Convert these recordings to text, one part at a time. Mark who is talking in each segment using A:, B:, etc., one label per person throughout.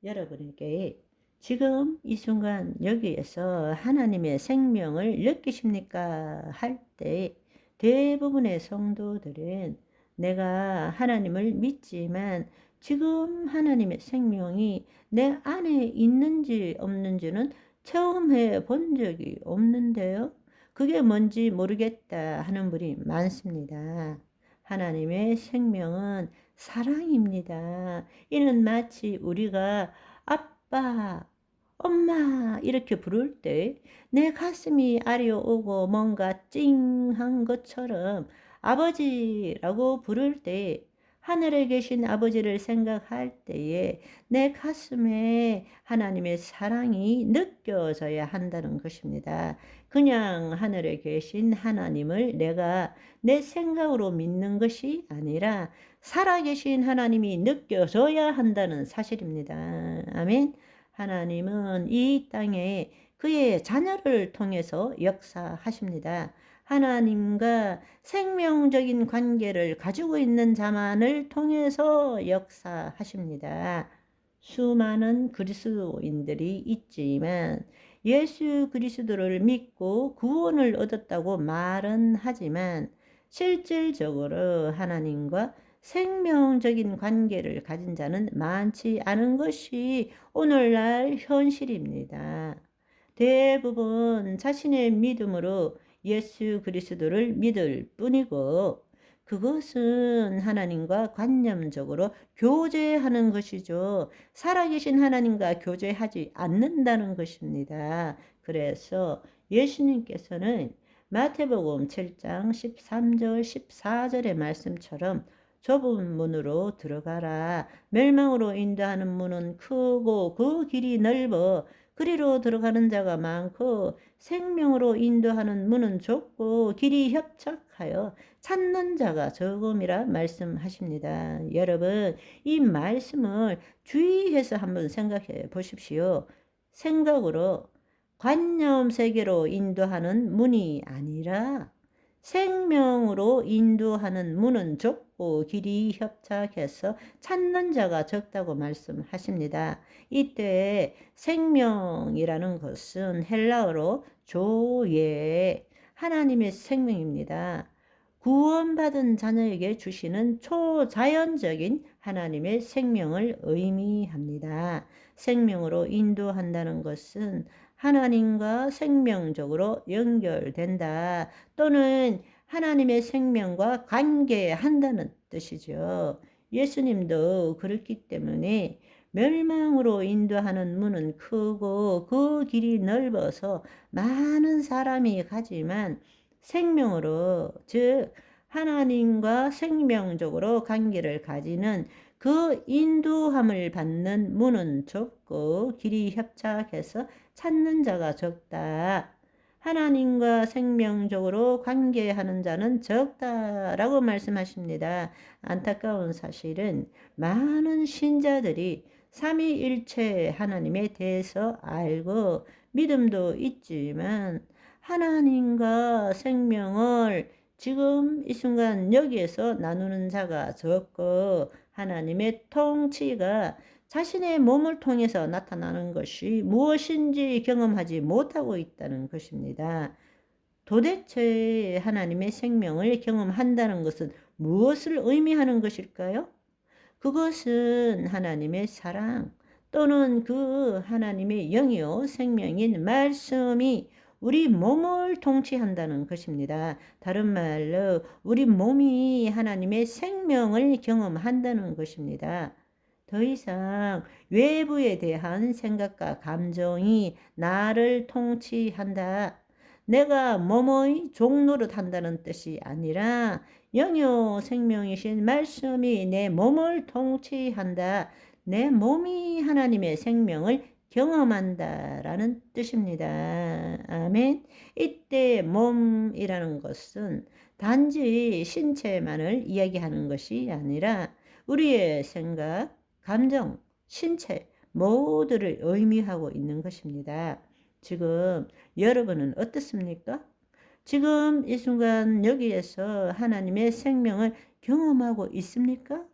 A: 여러분에게 지금 이 순간 여기에서 하나님의 생명을 느끼십니까? 할 때 대부분의 성도들은 내가 하나님을 믿지만 지금 하나님의 생명이 내 안에 있는지 없는지는 체험해 본 적이 없는데요. 그게 뭔지 모르겠다 하는 분이 많습니다. 하나님의 생명은 사랑입니다. 이는 마치 우리가 아빠, 엄마 이렇게 부를 때 내 가슴이 아려오고 뭔가 찡한 것처럼 아버지라고 부를 때 하늘에 계신 아버지를 생각할 때에 내 가슴에 하나님의 사랑이 느껴져야 한다는 것입니다. 그냥 하늘에 계신 하나님을 내가 내 생각으로 믿는 것이 아니라 살아계신 하나님이 느껴져야 한다는 사실입니다. 아멘. 하나님은 이 땅에 그의 자녀를 통해서 역사하십니다. 하나님과 생명적인 관계를 가지고 있는 자만을 통해서 역사하십니다. 수많은 그리스도인들이 있지만 예수 그리스도를 믿고 구원을 얻었다고 말은 하지만 실질적으로 하나님과 생명적인 관계를 가진 자는 많지 않은 것이 오늘날 현실입니다. 대부분 자신의 믿음으로 예수 그리스도를 믿을 뿐이고 그것은 하나님과 관념적으로 교제하는 것이죠. 살아계신 하나님과 교제하지 않는다는 것입니다. 그래서 예수님께서는 마태복음 7장 13절 14절의 말씀처럼 좁은 문으로 들어가라. 멸망으로 인도하는 문은 크고 그 길이 넓어 그리로 들어가는 자가 많고 생명으로 인도하는 문은 좁고 길이 협착하여 찾는 자가 적음이라 말씀하십니다. 여러분, 이 말씀을 주의해서 한번 생각해 보십시오. 생각으로 관념 세계로 인도하는 문이 아니라 생명으로 인도하는 문은 좁고 길이 협착해서 찾는 자가 적다고 말씀하십니다. 이때 생명이라는 것은 헬라어로 조예, 하나님의 생명입니다. 구원받은 자녀에게 주시는 초자연적인 하나님의 생명을 의미합니다. 생명으로 인도한다는 것은 하나님과 생명적으로 연결된다 또는 하나님의 생명과 관계한다는 뜻이죠. 예수님도 그렇기 때문에 멸망으로 인도하는 문은 크고 그 길이 넓어서 많은 사람이 가지만 생명으로 즉 하나님과 생명적으로 관계를 가지는 그 인도함을 받는 문은 좁고 길이 협착해서 찾는 자가 적다. 하나님과 생명적으로 관계하는 자는 적다라고 말씀하십니다. 안타까운 사실은 많은 신자들이 삼위일체 하나님에 대해서 알고 믿음도 있지만 하나님과 생명을 지금 이 순간 여기에서 나누는 자가 적고 하나님의 통치가 자신의 몸을 통해서 나타나는 것이 무엇인지 경험하지 못하고 있다는 것입니다. 도대체 하나님의 생명을 경험한다는 것은 무엇을 의미하는 것일까요? 그것은 하나님의 사랑 또는 그 하나님의 영이요 생명인 말씀이 우리 몸을 통치한다는 것입니다. 다른 말로 우리 몸이 하나님의 생명을 경험한다는 것입니다. 더 이상 외부에 대한 생각과 감정이 나를 통치한다. 내가 몸의 종노릇 한다는 뜻이 아니라 영요 생명이신 말씀이 내 몸을 통치한다. 내 몸이 하나님의 생명을 경험한다라는 뜻입니다. 아멘. 이때 몸이라는 것은 단지 신체만을 이야기하는 것이 아니라 우리의 생각, 감정, 신체 모두를 의미하고 있는 것입니다. 지금 여러분은 어떻습니까? 지금 이 순간 여기에서 하나님의 생명을 경험하고 있습니까?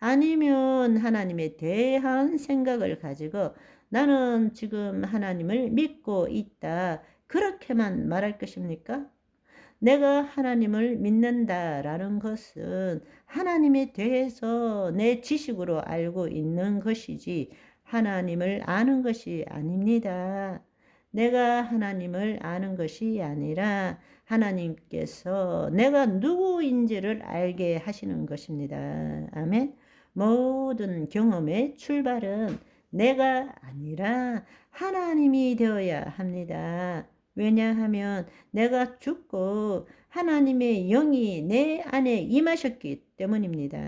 A: 아니면 하나님에 대한 생각을 가지고 나는 지금 하나님을 믿고 있다. 그렇게만 말할 것입니까? 내가 하나님을 믿는다라는 것은 하나님에 대해서 내 지식으로 알고 있는 것이지 하나님을 아는 것이 아닙니다. 내가 하나님을 아는 것이 아니라 하나님께서 내가 누구인지를 알게 하시는 것입니다. 아멘. 모든 경험의 출발은 내가 아니라 하나님이 되어야 합니다. 왜냐하면 내가 죽고 하나님의 영이 내 안에 임하셨기 때문입니다.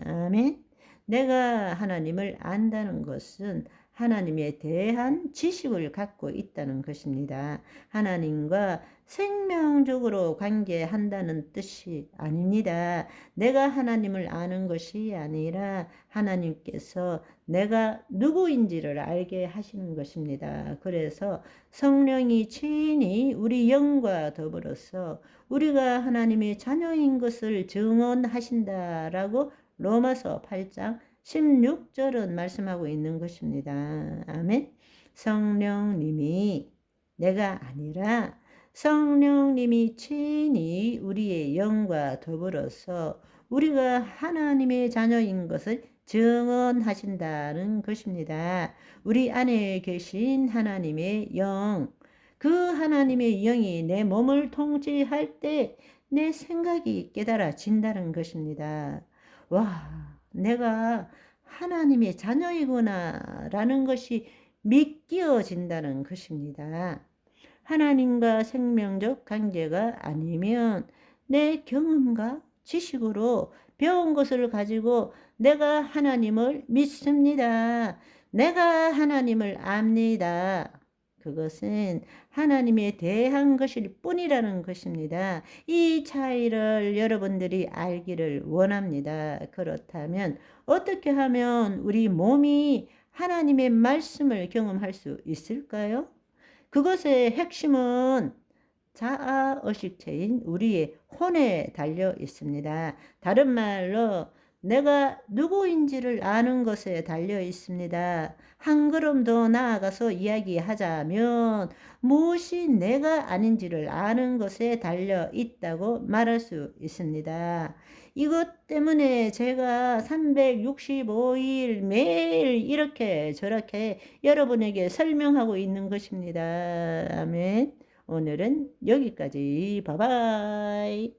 A: 아멘. 내가 하나님을 안다는 것은 하나님에 대한 지식을 갖고 있다는 것입니다. 하나님과 생명적으로 관계한다는 뜻이 아닙니다. 내가 하나님을 아는 것이 아니라 하나님께서 내가 누구인지를 알게 하시는 것입니다. 그래서 성령이 친히 우리 영과 더불어서 우리가 하나님의 자녀인 것을 증언하신다라고 로마서 8장 16절은 말씀하고 있는 것입니다. 아멘. 성령님이 내가 아니라 성령님이 친히 우리의 영과 더불어서 우리가 하나님의 자녀인 것을 증언하신다는 것입니다. 우리 안에 계신 하나님의 영, 그 하나님의 영이 내 몸을 통치할 때 내 생각이 깨달아진다는 것입니다. 와, 내가 하나님의 자녀이구나 라는 것이 믿겨진다는 것입니다. 하나님과 생명적 관계가 아니면 내 경험과 지식으로 배운 것을 가지고 내가 하나님을 믿습니다. 내가 하나님을 압니다. 그것은 하나님에 대한 것일 뿐이라는 것입니다. 이 차이를 여러분들이 알기를 원합니다. 그렇다면 어떻게 하면 우리 몸이 하나님의 말씀을 경험할 수 있을까요? 그것의 핵심은 자아의식체인 우리의 혼에 달려 있습니다. 다른 말로 내가 누구인지를 아는 것에 달려 있습니다. 한 걸음 더 나아가서 이야기하자면 무엇이 내가 아닌지를 아는 것에 달려 있다고 말할 수 있습니다. 이것 때문에 제가 365일 매일 이렇게 저렇게 여러분에게 설명하고 있는 것입니다. 아멘. 오늘은 여기까지. 바이바이.